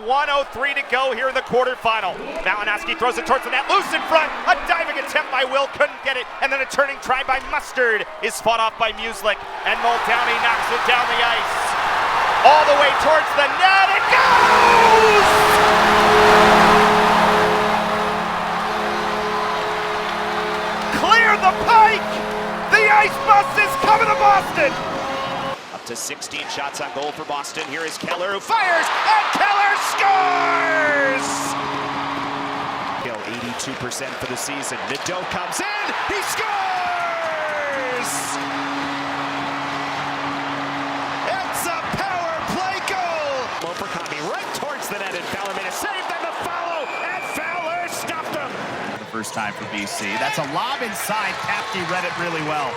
1:03 to go here in the quarterfinal. Malinowski throws it towards the net, loose in front. A diving attempt by Will, couldn't get it. And then a turning try by Mustard is fought off by Muslik. And Muldowney knocks it down the ice. All the way towards the net, it goes! Clear the pike! The ice bus is coming to Boston! Up to 16 shots on goal for Boston. Here is Keller who fires, and Keller scores! Kill 82% for the season. Nadeau comes in, he scores! It's a power play goal! Lopercami right towards the net, and Fowler made a save, then the follow, and Fowler stopped him! The first time for BC. That's a lob inside. Kapke read it really well.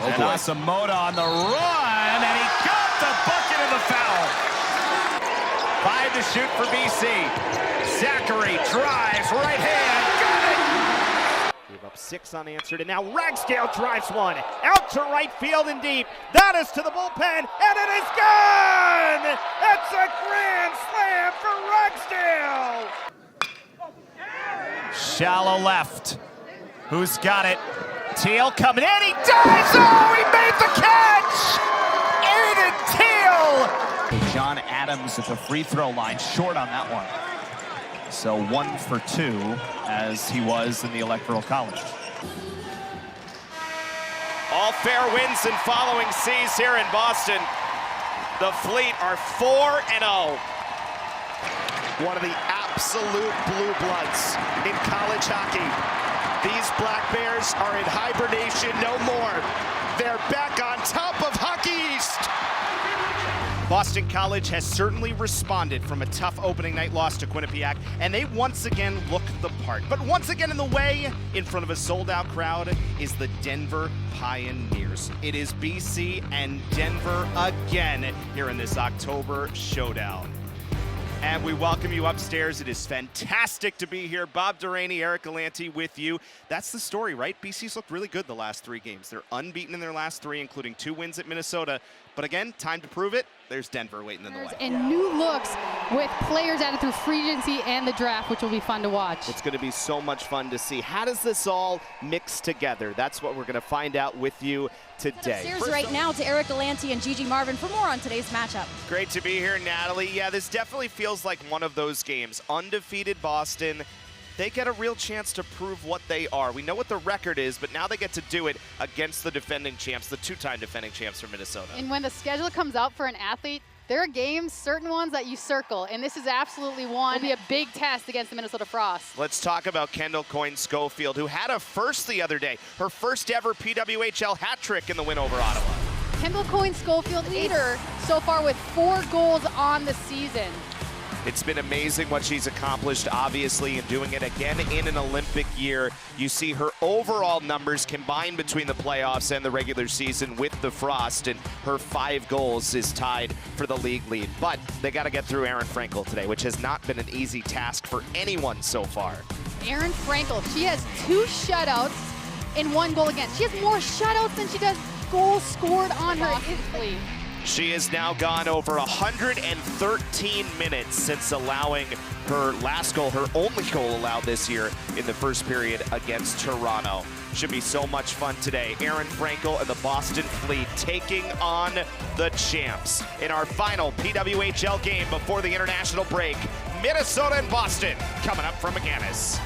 Oh, and Asamoah on the run, and he got the bucket of the foul. 5 to shoot for BC. Zachary drives, right hand, got it! Gave up 6 unanswered, and now Ragsdale drives one. Out to right field and deep. That is to the bullpen, and it is gone! It's a grand slam for Ragsdale! Shallow left. Who's got it? Teal coming in, he dives! Oh, he made the catch! Aiden Teal! John Adams at the free throw line, short on that one. So 1 for 2, as he was in the Electoral College. All fair winds and following seas here in Boston. The Fleet are 4-0. One of the absolute blue bloods in college hockey. These Black Bears are in hibernation no more. They're back on top of Hockey East. Boston College has certainly responded from a tough opening night loss to Quinnipiac, and they once again look the part. But once again in the way, in front of a sold-out crowd, is the Denver Pioneers. It is BC and Denver again here in this October showdown. And we welcome you upstairs. It is fantastic to be here. Bob Duraney, Eric Gallanty with you. That's the story, right? BC's looked really good the last 3 games. They're unbeaten in their last 3, including 2 wins at Minnesota. But again, time to prove it. There's Denver waiting in the way. And new looks with players added through free agency and the draft, which will be fun to watch. It's going to be so much fun to see. How does this all mix together? That's what we're going to find out with you today. Upstairs right now to Eric Gallanty and Gigi Marvin for more on today's matchup. Great to be here, Natalie. Yeah, this definitely feels like one of those games. Undefeated Boston. They get a real chance to prove what they are. We know what the record is, but now they get to do it against the defending champs, the 2-time defending champs from Minnesota. And when the schedule comes out for an athlete, there are games, certain ones that you circle, and this is absolutely one. It'll be a big test against the Minnesota Frost. Let's talk about Kendall Coyne-Schofield, who had a first the other day, her first ever PWHL hat trick in the win over Ottawa. Kendall Coyne-Schofield, leader so far with 4 goals on the season. It's been amazing what she's accomplished, obviously, and doing it again in an Olympic year. You see her overall numbers combined between the playoffs and the regular season with the Frost, and her 5 goals is tied for the league lead. But they got to get through Erin Frankel today, which has not been an easy task for anyone so far. Erin Frankel, she has 2 shutouts and 1 goal against. She has more shutouts than she does goals scored on her instantly. She has now gone over 113 minutes since allowing her last goal, her only goal allowed this year in the first period against Toronto. Should be so much fun today. Erin Frankel and the Boston Fleet taking on the champs in our final PWHL game before the international break. Minnesota and Boston coming up from McGannis.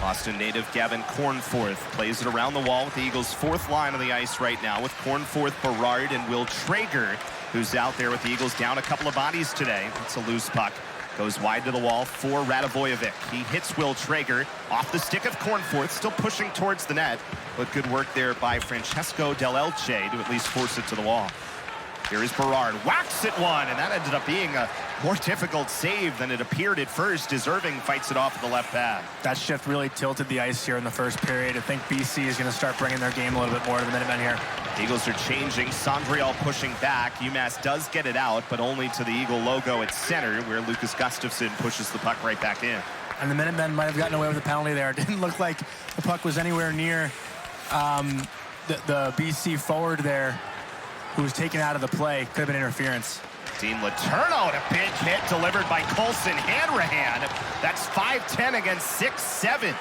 Boston native Gavin Cornforth plays it around the wall with the Eagles' 4th line on the ice right now with Cornforth, Berard, and Will Traeger, who's out there with the Eagles down a couple of bodies today. It's a loose puck. Goes wide to the wall for Radivojevic. He hits Will Traeger off the stick of Cornforth, still pushing towards the net. But good work there by Francesco Del Elche to at least force it to the wall. Here is Berard, whacks it one, and that ended up being a more difficult save than it appeared at first, as Irving fights it off at the left pad. That shift really tilted the ice here in the first period. I think BC is going to start bringing their game a little bit more to the Minutemen here. Eagles are changing, Sondriel pushing back. UMass does get it out, but only to the Eagle logo at center, where Lucas Gustafsson pushes the puck right back in. And the Minutemen might have gotten away with a penalty there. It didn't look like the puck was anywhere near the BC forward there, who was taken out of the play. Could have been interference. Dean Letourneau, a big hit, delivered by Colson Hanrahan. That's 5'10" against 6'7".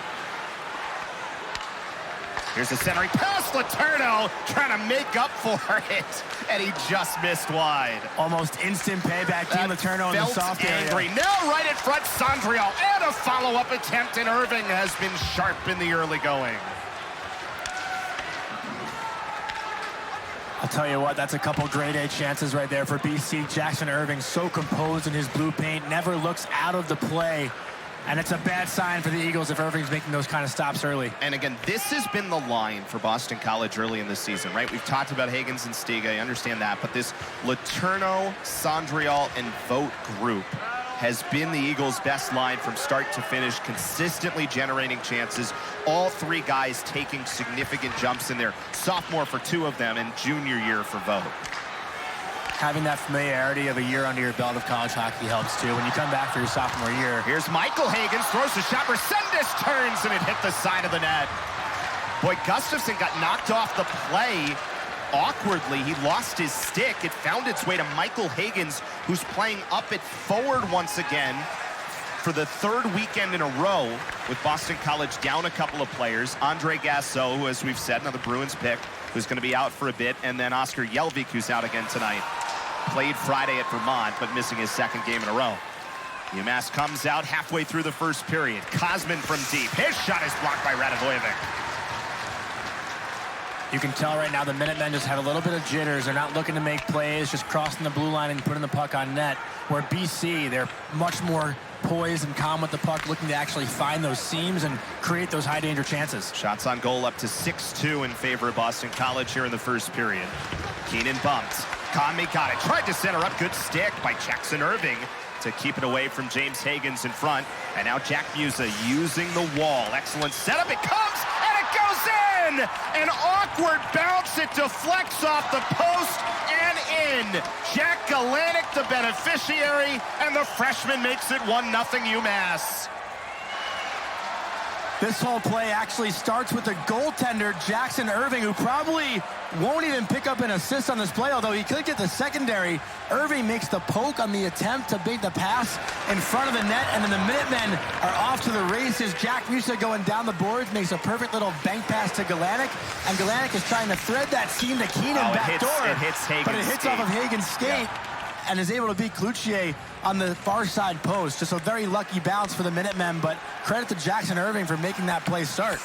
Here's the centering pass. Letourneau trying to make up for it, and he just missed wide. Almost instant payback. Team Letourneau in the soft angry. area. Now right in front, Sandriel, and a follow-up attempt, and Irving has been sharp in the early going. I'll tell you what, that's a couple grade A chances right there for BC. Jackson Irving, so composed in his blue paint, never looks out of the play. And it's a bad sign for the Eagles if Irving's making those kind of stops early. And again, this has been the line for Boston College early in the season, right? We've talked about Higgins and Stiga, I understand that, but this Letourneau, Sandriel, and Vogt group has been the Eagles' best line from start to finish, consistently generating chances. All three guys taking significant jumps in there. Sophomore for two of them, and junior year for Vogt. Having that familiarity of a year under your belt of college hockey helps too. When you come back for your sophomore year. Here's Michael Higgins, throws the shot. Resendez turns, and it hit the side of the net. Boy, Gustafson got knocked off the play awkwardly. He lost his stick. It found its way to Michael Higgins, who's playing up at forward once again for the third weekend in a row with Boston College down a couple of players. Andre Gasso, who, as we've said, another Bruins pick, who's going to be out for a bit, and then Oscar Jelvik, who's out again tonight. Played Friday at Vermont, but missing his second game in a row. UMass comes out halfway through the first period. Kosman from deep. His shot is blocked by Radovojevic. You can tell right now the Minutemen just have a little bit of jitters. They're not looking to make plays, just crossing the blue line and putting the puck on net. Where BC, they're much more poised and calm with the puck, looking to actually find those seams and create those high-danger chances. Shots on goal up to 6-2 in favor of Boston College here in the first period. Keenan bumped. Conley got it. Tried to center up. Good stick by Jackson Irving to keep it away from James Higgins in front. And now Jack Musa using the wall. Excellent setup. It comes, and it goes in! An awkward bounce. It deflects off the post and in. Jack Gallanty, the beneficiary, and the freshman makes it 1-0 UMass. This whole play actually starts with the goaltender, Jackson Irving, who probably won't even pick up an assist on this play, although he could get the secondary. Irving makes the poke on the attempt to make the pass in front of the net, and then the Minutemen are off to the races. Jack Musa going down the boards, makes a perfect little bank pass to Gallanty, and Gallanty is trying to thread that seam to Keenan back door. It hits Hagen's but it hits skate. off of Hagen's skate. Yeah. And is able to beat Cloutier on the far side post. Just a very lucky bounce for the Minutemen, but credit to Jackson Irving for making that play start.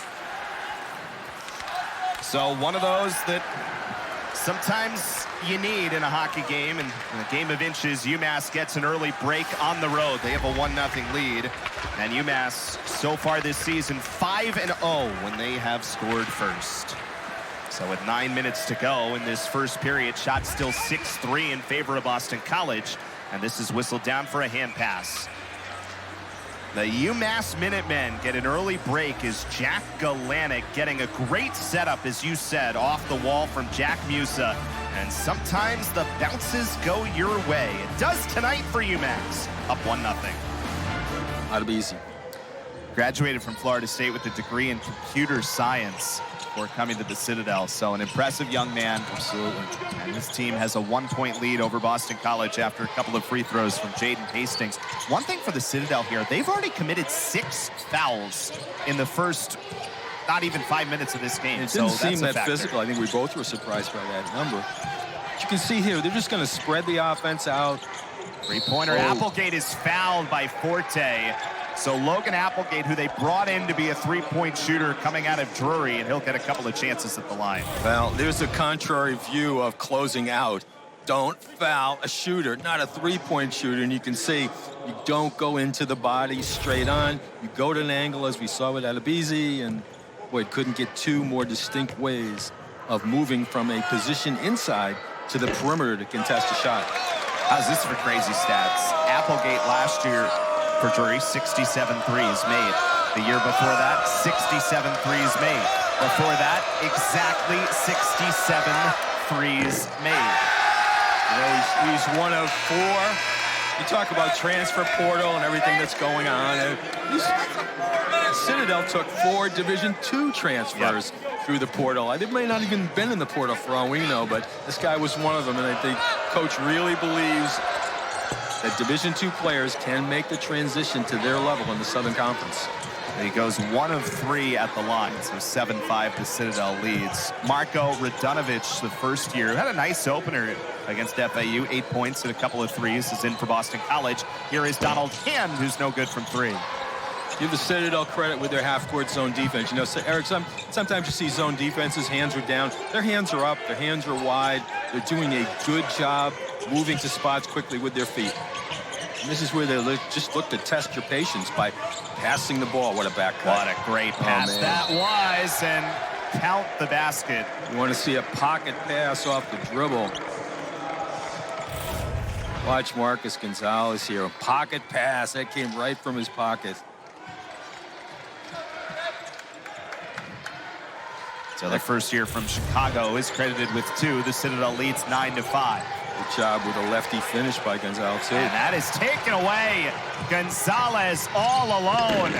So one of those that sometimes you need in a hockey game, and in a game of inches, UMass gets an early break on the road. They have a 1-0 lead, and UMass so far this season 5-0 when they have scored first. So with 9 minutes to go in this first period, shot still 6-3 in favor of Boston College, and this is whistled down for a hand pass. The UMass Minutemen get an early break as Jack Gallanty getting a great setup, as you said, off the wall from Jack Musa. And sometimes the bounces go your way. It does tonight for UMass, up 1-0. Ought to be easy. Graduated from Florida State with a degree in computer science before coming to the Citadel. So an impressive young man. Absolutely. And this team has a 1-point lead over Boston College after a couple of free throws from Jaden Hastings. One thing for the Citadel here, they've already committed 6 fouls in the first not even 5 minutes of this game. It didn't seem that physical. I think we both were surprised by that number. But you can see here, they're just going to spread the offense out. Three-pointer. Applegate is fouled by Forte. So Logan Applegate, who they brought in to be a three-point shooter coming out of Drury, and he'll get a couple of chances at the line. Well, there's a contrary view of closing out. Don't foul a shooter, not a three-point shooter. And you can see you don't go into the body straight on. You go to an angle, as we saw with Adebisi, and boy, it couldn't get two more distinct ways of moving from a position inside to the perimeter to contest a shot. How's this for crazy stats? Applegate last year for Drury, 67 threes made. The year before that, 67 threes made. Before that, exactly 67 threes made. You know, he's one of 4. You talk about transfer portal and everything that's going on. Citadel took 4 Division II transfers through the portal. They may not even been in the portal for all we know, but this guy was one of them, and I think Coach really believes that Division II players can make the transition to their level in the Southern Conference. He goes 1 of 3 at the line, so 7-5 the Citadel leads. Marko Radunovic, the first year, had a nice opener against FAU. 8 points and a couple of threes, is in for Boston College. Here is Donald Hand, who's no good from 3. Give the Citadel credit with their half-court zone defense. You know, so Eric, sometimes you see zone defenses, hands are down. Their hands are up, their hands are wide. They're doing a good job moving to spots quickly with their feet. And this is where they just look to test your patience by passing the ball. What a back cut. What a great pass that was, and count the basket. You want to see a pocket pass off the dribble. Watch Marcus Gonzalez here. A pocket pass. That came right from his pocket. So the first year from Chicago is credited with 2. The Citadel leads 9-5. Good job with a lefty finish by Gonzalez, too. And that is taken away. Gonzalez all alone.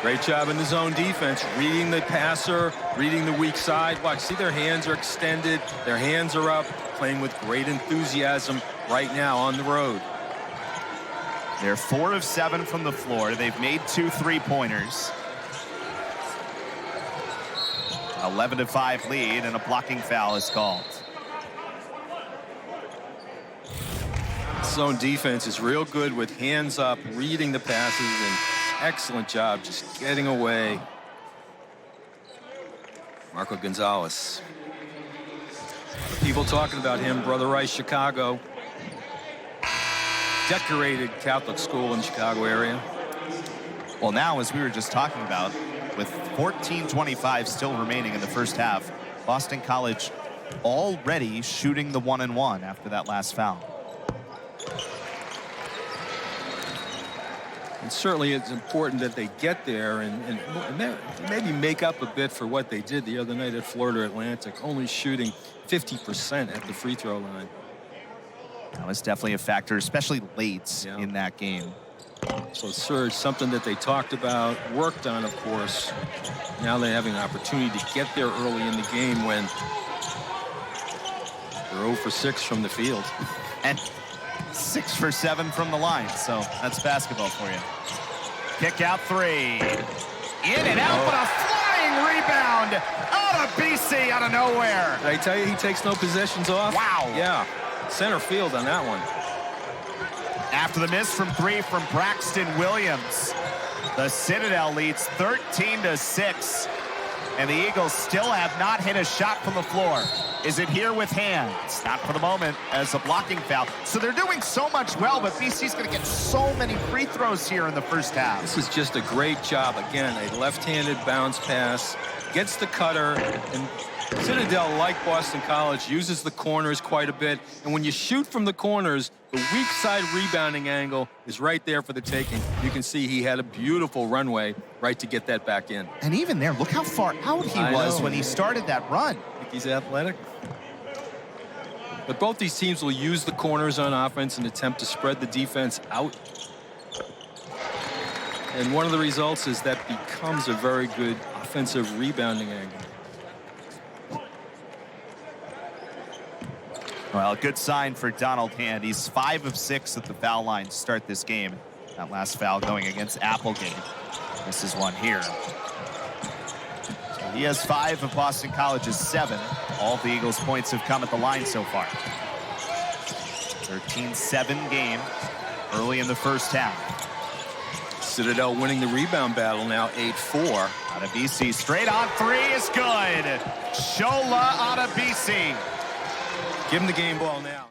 Great job in the zone defense, reading the passer, reading the weak side. Watch, see their hands are extended, their hands are up, playing with great enthusiasm right now on the road. They're 4 of 7 from the floor. They've made 2 3-pointers. 11-5 lead, and a blocking foul is called. Zone defense is real good with hands up, reading the passes, and excellent job just getting away. Marco Gonzalez. People talking about him, Brother Rice, Chicago. Decorated Catholic school in the Chicago area. Well, now, as we were just talking about, with 14:25 still remaining in the first half, Boston College already shooting the 1-and-1 after that last foul. And certainly it's important that they get there and maybe make up a bit for what they did the other night at Florida Atlantic, only shooting 50% at the free throw line. That was definitely a factor, especially late in that game. So Serge, something that they talked about, worked on, of course. Now they're having an opportunity to get there early in the game when they're 0 for 6 from the field. And 6 for 7 from the line, so that's basketball for you. Kick out 3. In and out, but a flying rebound out of BC out of nowhere. Did I tell you he takes no possessions off? Wow. Yeah, center field on that one. After the miss from 3 from Braxton Williams, the Citadel leads 13-6. And the Eagles still have not hit a shot from the floor. Is it here with hands? Not for the moment, as a blocking foul. So they're doing so much well, but BC's going to get so many free throws here in the first half. This is just a great job. Again, a left-handed bounce pass, gets the cutter, and Citadel, like Boston College, uses the corners quite a bit. And when you shoot from the corners, the weak side rebounding angle is right there for the taking. You can see he had a beautiful runway right to get that back in. And even there, look how far out he was when he started that run. I think he's athletic. But both these teams will use the corners on offense and attempt to spread the defense out. And one of the results is that becomes a very good offensive rebounding angle. Well, good sign for Donald Hand. He's 5 of 6 at the foul line to start this game. That last foul going against Applegate. This is one here. So he has 5 of Boston College's 7. All the Eagles' points have come at the line so far. 13-7 game early in the first half. Citadel winning the rebound battle now, 8-4. Out of BC, straight on 3 is good. Shola out of BC. Give him the game ball now.